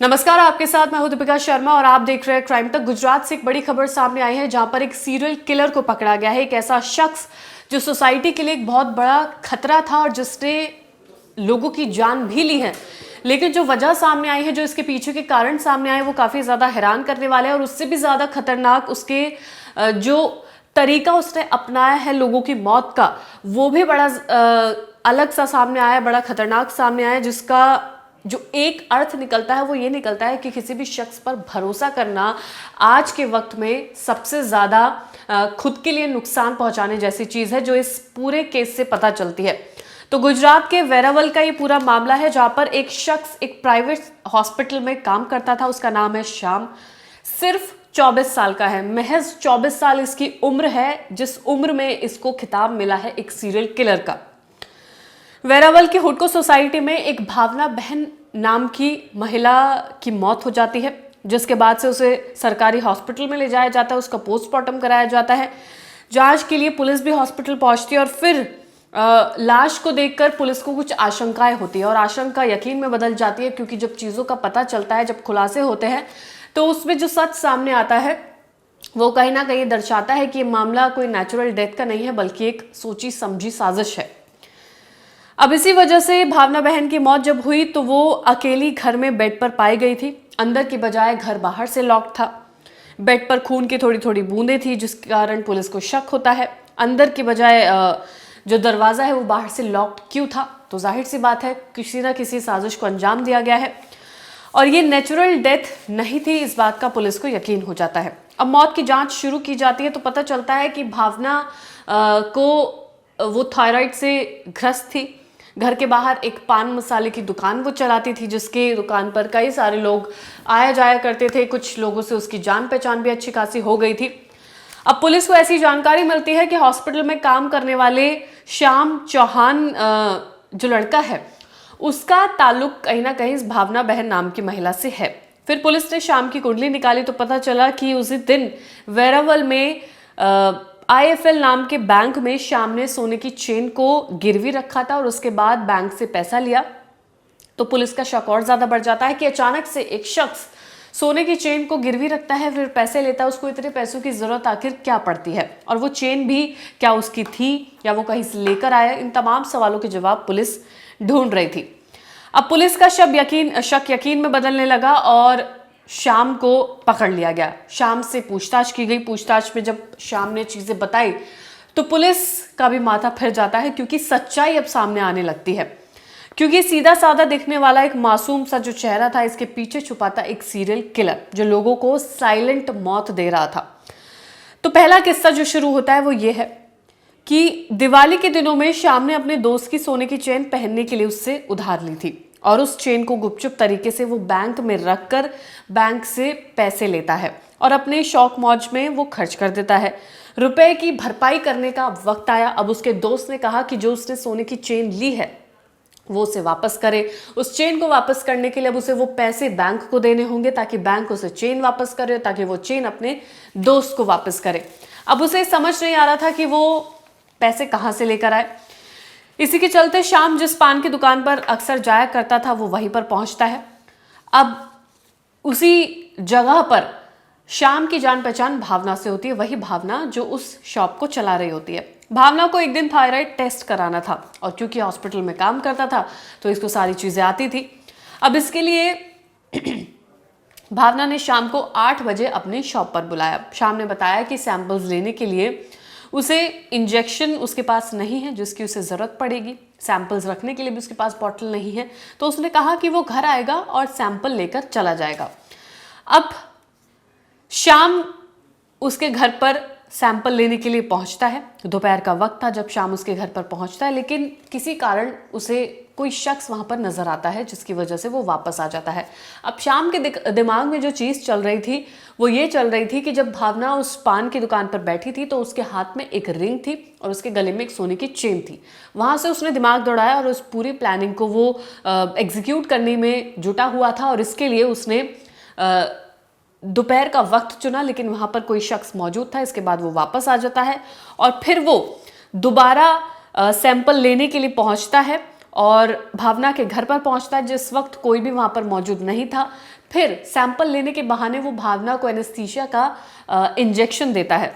नमस्कार, आपके साथ मैं हूं दीपिका शर्मा और आप देख रहे हैं क्राइम तक। गुजरात से एक बड़ी खबर सामने आई है जहां पर एक सीरियल किलर को पकड़ा गया है। एक ऐसा शख्स जो सोसाइटी के लिए एक बहुत बड़ा खतरा था और जिसने लोगों की जान भी ली है। लेकिन जो वजह सामने आई है, जो इसके पीछे के कारण सामने आए, वो काफी ज्यादा हैरान करने वाले हैं। और उससे भी ज्यादा खतरनाक उसके जो तरीका उसने अपनाया है लोगों की मौत का, वो भी बड़ा अलग सा सामने आया, बड़ा खतरनाक सामने आया। जिसका जो एक अर्थ निकलता है वो ये निकलता है कि किसी भी शख्स पर भरोसा करना आज के वक्त में सबसे ज्यादा खुद के लिए नुकसान पहुंचाने जैसी चीज है, जो इस पूरे केस से पता चलती है। तो गुजरात के वेरावल का ये पूरा मामला है जहां पर एक शख्स एक प्राइवेट हॉस्पिटल में काम करता था। उसका नाम है श्याम। सिर्फ 24 साल का है, महज 24 साल इसकी उम्र है, जिस उम्र में इसको खिताब मिला है एक सीरियल किलर का। वेरावल की हुडको सोसाइटी में एक भावना बहन नाम की महिला की मौत हो जाती है, जिसके बाद से उसे सरकारी हॉस्पिटल में ले जाया जाता है। उसका पोस्टमार्टम कराया जाता है। जांच के लिए पुलिस भी हॉस्पिटल पहुंचती है और फिर लाश को देखकर पुलिस को कुछ आशंकाएं होती है और आशंका यकीन में बदल जाती है, क्योंकि जब चीज़ों का पता चलता है, जब खुलासे होते हैं, तो उसमें जो सच सामने आता है वो कहीं ना कहीं दर्शाता है कि ये मामला कोई नेचुरल डेथ का नहीं है, बल्कि एक सोची समझी साजिश है। अब इसी वजह से भावना बहन की मौत जब हुई तो वो अकेली घर में बेड पर पाई गई थी। अंदर की बजाय घर बाहर से लॉक था। बेड पर खून की थोड़ी थोड़ी बूंदें थी, जिस कारण पुलिस को शक होता है। अंदर की बजाय जो दरवाज़ा है वो बाहर से लॉक्ड क्यों था? तो जाहिर सी बात है, किसी ना किसी साजिश को अंजाम दिया गया है और ये नेचुरल डेथ नहीं थी, इस बात का पुलिस को यकीन हो जाता है। अब मौत की जांच शुरू की जाती है तो पता चलता है कि भावना को वो थायराइड से ग्रस्त थी। घर के बाहर एक पान मसाले की दुकान वो चलाती थी, जिसके दुकान पर कई सारे लोग आया जाया करते थे। कुछ लोगों से उसकी जान पहचान भी अच्छी खासी हो गई थी। अब पुलिस को ऐसी जानकारी मिलती है कि हॉस्पिटल में काम करने वाले श्याम चौहान जो लड़का है, उसका ताल्लुक कहीं ना कहीं इस भावना बहन नाम की महिला से है। फिर पुलिस ने श्याम की कुंडली निकाली तो पता चला कि उसी दिन वेरावल में IIFL नाम के बैंक में श्याम ने सोने की चेन को गिरवी रखा था और उसके बाद बैंक से पैसा लिया। तो पुलिस का शक और ज्यादा बढ़ जाता है कि अचानक से एक शख्स सोने की चेन को गिरवी रखता है, फिर पैसे लेता है। उसको इतने पैसों की जरूरत आखिर क्या पड़ती है, और वो चेन भी क्या उसकी थी या वो कहीं से लेकर आया? इन तमाम सवालों के जवाब पुलिस ढूंढ रही थी। अब पुलिस का शक यकीन में बदलने लगा और श्याम को पकड़ लिया गया। श्याम से पूछताछ की गई। पूछताछ में जब श्याम ने चीजें बताई तो पुलिस का भी माथा फिर जाता है, क्योंकि सच्चाई अब सामने आने लगती है। क्योंकि सीधा साधा दिखने वाला एक मासूम सा जो चेहरा था, इसके पीछे छुपा था एक सीरियल किलर जो लोगों को साइलेंट मौत दे रहा था। तो पहला किस्सा जो शुरू होता है वो ये है कि दिवाली के दिनों में श्याम ने अपने दोस्त की सोने की चेन पहनने के लिए उससे उधार ली थी और उस चेन को गुपचुप तरीके से वो बैंक में रखकर बैंक से पैसे लेता है और अपने शौक मौज में वो खर्च कर देता है। रुपए की भरपाई करने का वक्त आया। अब उसके दोस्त ने कहा कि जो उसने सोने की चेन ली है वो उसे वापस करे। उस चेन को वापस करने के लिए अब उसे वो पैसे बैंक को देने होंगे, ताकि बैंक उसे चेन वापस करे, ताकि वो चेन अपने दोस्त को वापस करे। अब उसे समझ नहीं आ रहा था कि वो पैसे कहाँ से लेकर आए। इसी के चलते श्याम जिस पान की दुकान पर अक्सर जाया करता था वो वहीं पर पहुंचता है। अब उसी जगह पर श्याम की जान पहचान भावना से होती है, वही भावना जो उस शॉप को चला रही होती है। भावना को एक दिन थायराइड टेस्ट कराना था और क्योंकि हॉस्पिटल में काम करता था तो इसको सारी चीजें आती थी। अब इसके लिए भावना ने श्याम को 8 बजे अपने शॉप पर बुलाया। श्याम ने बताया कि सैंपल्स लेने के लिए उसे इंजेक्शन उसके पास नहीं है जिसकी उसे ज़रूरत पड़ेगी, सैंपल्स रखने के लिए भी उसके पास बॉटल नहीं है। तो उसने कहा कि वो घर आएगा और सैंपल लेकर चला जाएगा। अब श्याम उसके घर पर सैंपल लेने के लिए पहुंचता है। दोपहर का वक्त था जब श्याम उसके घर पर पहुंचता है, लेकिन किसी कारण उसे कोई शख्स वहां पर नजर आता है, जिसकी वजह से वो वापस आ जाता है। अब श्याम के दिमाग में जो चीज़ चल रही थी वो ये चल रही थी कि जब भावना उस पान की दुकान पर बैठी थी तो उसके हाथ में एक रिंग थी और उसके गले में एक सोने की चेन थी। वहां से उसने दिमाग दौड़ाया और उस पूरी प्लानिंग को वो एग्जीक्यूट करने में जुटा हुआ था और इसके लिए उसने दोपहर का वक्त चुना, लेकिन वहां पर कोई शख्स मौजूद था। इसके बाद वो वापस आ जाता है और फिर वो दोबारा सैंपल लेने के लिए पहुंचता है और भावना के घर पर पहुंचता है जिस वक्त कोई भी वहां पर मौजूद नहीं था। फिर सैंपल लेने के बहाने वो भावना को एनेस्थीसिया का इंजेक्शन देता है।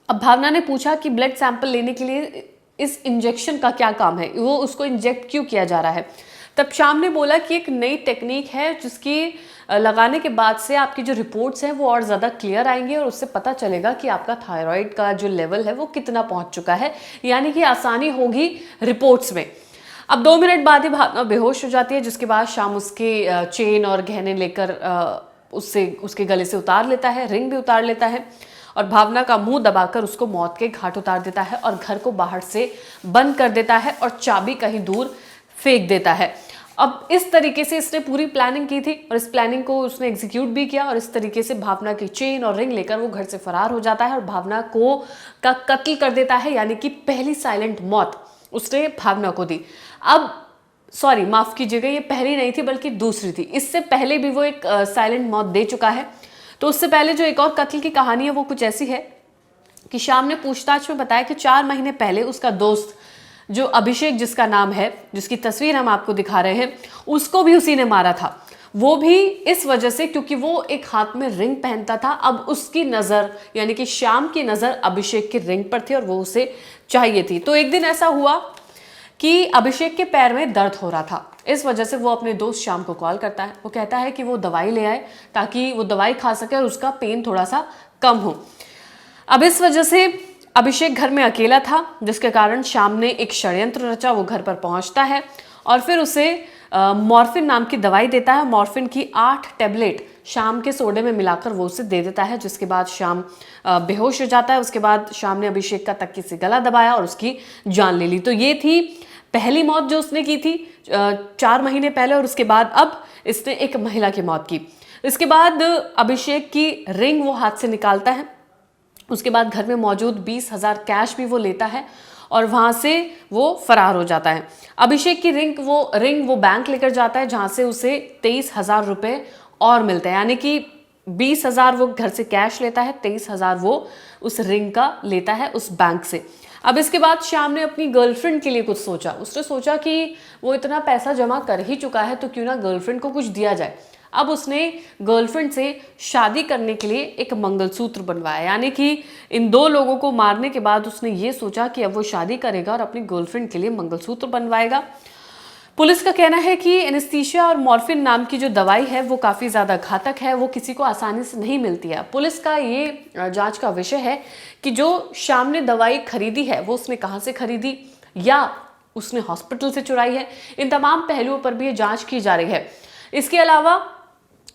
अब भावना ने पूछा कि ब्लड सैंपल लेने के लिए इस इंजेक्शन का क्या काम है, वो उसको इंजेक्ट क्यों किया जा रहा है। तब श्याम ने बोला कि एक नई टेक्निक है जिसकी लगाने के बाद से आपकी जो रिपोर्ट्स हैं वो और ज़्यादा क्लियर आएंगी और उससे पता चलेगा कि आपका थायराइड का जो लेवल है वो कितना पहुंच चुका है, यानी कि आसानी होगी रिपोर्ट्स में। अब 2 मिनट बाद ही भावना बेहोश हो जाती है, जिसके बाद श्याम उसके चेन और गहने लेकर उससे उसके गले से उतार लेता है, रिंग भी उतार लेता है और भावना का मुंह दबाकर उसको मौत के घाट उतार देता है और घर को बाहर से बंद कर देता है और चाबी कहीं दूर फेंक देता है। अब इस तरीके से इसने पूरी प्लानिंग की थी और इस प्लानिंग को उसने एग्जीक्यूट भी किया और इस तरीके से भावना की चेन और रिंग लेकर वो घर से फरार हो जाता है और भावना को का कत्ल कर देता है, यानी कि पहली साइलेंट मौत उसने भावना को दी। अब सॉरी माफ कीजिएगा, ये पहली नहीं थी बल्कि दूसरी थी। इससे पहले भी वो एक साइलेंट मौत दे चुका है। तो उससे पहले जो एक और कत्ल की कहानी है वो कुछ ऐसी है कि श्याम ने पूछताछ में बताया कि 4 महीने पहले उसका दोस्त जो अभिषेक जिसका नाम है, जिसकी तस्वीर हम आपको दिखा रहे हैं, उसको भी उसी ने मारा था। वो भी इस वजह से क्योंकि वो एक हाथ में रिंग पहनता था। अब उसकी नजर यानी कि श्याम की नजर अभिषेक की रिंग पर थी और वो उसे चाहिए थी। तो एक दिन ऐसा हुआ कि अभिषेक के पैर में दर्द हो रहा था, इस वजह से वो अपने दोस्त श्याम को कॉल करता है। वो कहता है कि वो दवाई ले आए ताकि वो दवाई खा सके और उसका पेन थोड़ा सा कम हो। अब इस वजह से अभिषेक घर में अकेला था, जिसके कारण श्याम ने एक षड्यंत्र रचा। वो घर पर पहुंचता है और फिर उसे मॉर्फिन नाम की दवाई देता है। मॉर्फिन की 8 टैबलेट शाम के सोडे में मिलाकर वो उसे दे देता है, जिसके बाद शाम बेहोश हो जाता है। उसके बाद शाम ने अभिषेक का तक्की से गला दबाया और उसकी जान ले ली। तो ये थी पहली मौत जो उसने की थी 4 महीने पहले, और उसके बाद अब इसने एक महिला की मौत की। इसके बाद अभिषेक की रिंग वो हाथ से निकालता है। उसके बाद घर में मौजूद 20,000 कैश भी वो लेता है और वहां से वो फरार हो जाता है। अभिषेक की रिंग वो बैंक लेकर जाता है, जहां से उसे 23,000 रुपए और मिलते हैं, यानी कि 20,000 वो घर से कैश लेता है, 23,000 वो उस रिंग का लेता है उस बैंक से। अब इसके बाद श्याम ने अपनी गर्लफ्रेंड के लिए कुछ सोचा। उसने सोचा कि वो इतना पैसा जमा कर ही चुका है तो क्यों ना गर्लफ्रेंड को कुछ दिया जाए। अब उसने गर्लफ्रेंड से शादी करने के लिए एक मंगलसूत्र बनवाया, यानी कि इन 2 लोगों को मारने के बाद उसने ये सोचा कि अब वो शादी करेगा और अपनी गर्लफ्रेंड के लिए मंगलसूत्र बनवाएगा। पुलिस का कहना है कि एनेस्थीसिया और मॉर्फिन नाम की जो दवाई है वो काफ़ी ज़्यादा घातक है, वो किसी को आसानी से नहीं मिलती है। पुलिस का ये जांच का विषय है कि जो श्याम ने दवाई खरीदी है वो उसने कहाँ से खरीदी या उसने हॉस्पिटल से चुराई है। इन तमाम पहलुओं पर भी ये जांच की जा रही है। इसके अलावा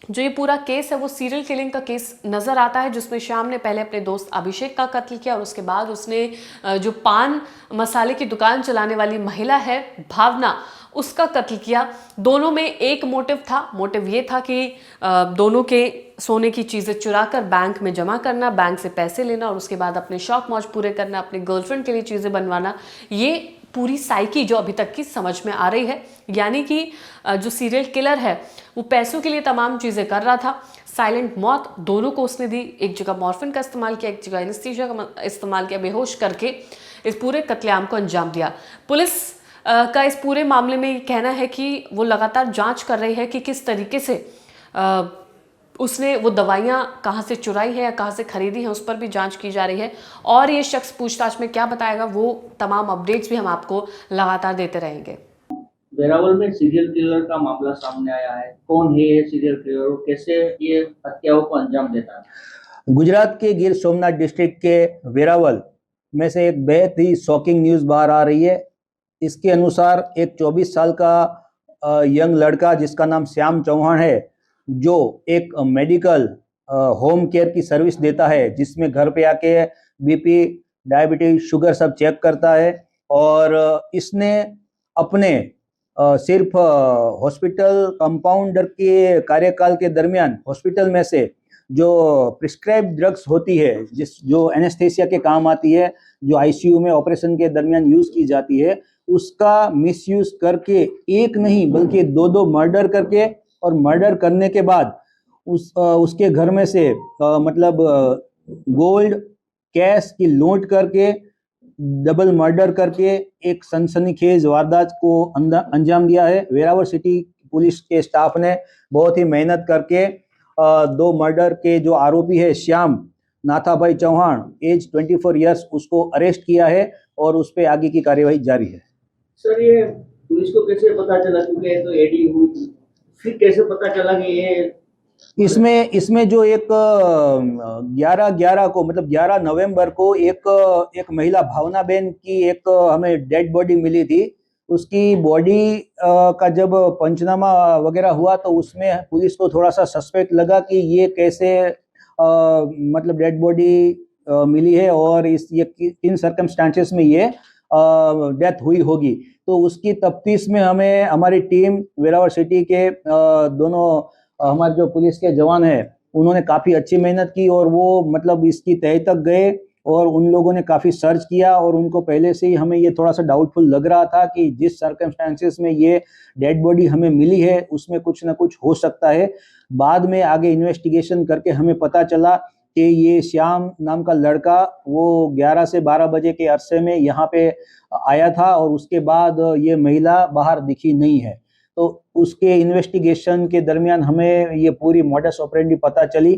जो ये पूरा केस है वो सीरियल किलिंग का केस नजर आता है, जिसमें श्याम ने पहले अपने दोस्त अभिषेक का कत्ल किया और उसके बाद उसने जो पान मसाले की दुकान चलाने वाली महिला है भावना, उसका कत्ल किया। दोनों में एक मोटिव था। मोटिव ये था कि दोनों के सोने की चीज़ें चुरा कर बैंक में जमा करना, बैंक से पैसे लेना और उसके बाद अपने शौक मौज पूरे करना, अपने गर्लफ्रेंड के लिए चीज़ें बनवाना। ये पूरी साइकी जो अभी तक की समझ में आ रही है, यानी कि जो सीरियल किलर है वो पैसों के लिए तमाम चीज़ें कर रहा था। साइलेंट मौत दोनों को उसने दी, एक जगह मॉर्फिन का इस्तेमाल किया, एक जगह एनेस्थीसिया का इस्तेमाल किया, बेहोश करके इस पूरे कत्लेआम को अंजाम दिया। पुलिस का इस पूरे मामले में ये कहना है कि वो लगातार जांच कर रही है कि किस तरीके से उसने वो दवाइयाँ कहाँ से चुराई है या कहाँ से खरीदी है, उस पर भी जांच की जा रही है। और ये शख्स पूछताछ में क्या बताएगा वो तमाम अपडेट्स भी हम आपको लगातार देते रहेंगे। वेरावल में सीरियल किलर का मामला सामने आया है। कौन है ये सीरियल किलर और कैसे ये हत्याओं को अंजाम देता है? गुजरात के गिर सोमनाथ डिस्ट्रिक्ट के वेरावल में से एक बेहद ही शॉकिंग न्यूज़ बाहर आ रही है। इसके अनुसार एक 24 साल का यंग लड़का जिसका नाम श्याम चौहान है, जो एक मेडिकल होम केयर की सर्विस देता है, जिसमें घर पे आके बीपी, डायबिटीज, शुगर सब चेक करता है। और इसने अपने सिर्फ हॉस्पिटल कंपाउंडर के कार्यकाल के दरमियान हॉस्पिटल में से जो प्रिस्क्राइब ड्रग्स होती है, जो एनेस्थेसिया के काम आती है, जो आईसीयू में ऑपरेशन के दरमियान यूज की जाती है, उसका मिसयूज करके एक नहीं बल्कि 2 मर्डर करके, और मर्डर करने के बाद उसके घर में से मतलब गोल्ड कैश की लूट करके डबल मर्डर करके एक सनसनीखेज वारदात को अंजाम दिया है। वेरावल सिटी पुलिस के स्टाफ ने बहुत ही मेहनत करके 2 मर्डर के जो आरोपी है श्याम नाथाभाई चौहान एज 24 इयर्स उसको अरेस्ट किया है और उस पर आगे की कार्यवाही जारी है। सर ये पुलिस को कैसे पता चला, क्योंकि ये तो एडी हुई थी, फिर कैसे पता चला कि ये इसमें जो एक 11/11 को मतलब 11 नवंबर को एक महिला भावना बेन की एक हमें डेड बॉडी मिली थी। उसकी बॉडी का जब पंचनामा वगैरह हुआ तो उसमें पुलिस को थोड़ा सा सस्पेक्ट लगा कि ये कैसे मतलब डेड बॉडी मिली है और ये किन सर्कमस्टांसेस में ये डेथ हुई होगी। तो उसकी तफ्तीश में हमें हमारी टीम वेरावल सिटी के दोनों हमारे जो पुलिस के जवान हैं उन्होंने काफ़ी अच्छी मेहनत की और वो मतलब इसकी तह तक गए और उन लोगों ने काफ़ी सर्च किया और उनको पहले से ही हमें ये थोड़ा सा डाउटफुल लग रहा था कि जिस सर्कमस्टांसेस में ये डेड बॉडी हमें मिली है उसमें कुछ ना कुछ हो सकता है। बाद में आगे इन्वेस्टिगेशन करके हमें पता चला कि ये श्याम नाम का लड़का वो 11 से 12 बजे के अरसे में यहाँ पे आया था और उसके बाद ये महिला बाहर दिखी नहीं है। तो उसके इन्वेस्टिगेशन के दरमियान हमें ये पूरी मॉडस ऑपरेंडी पता चली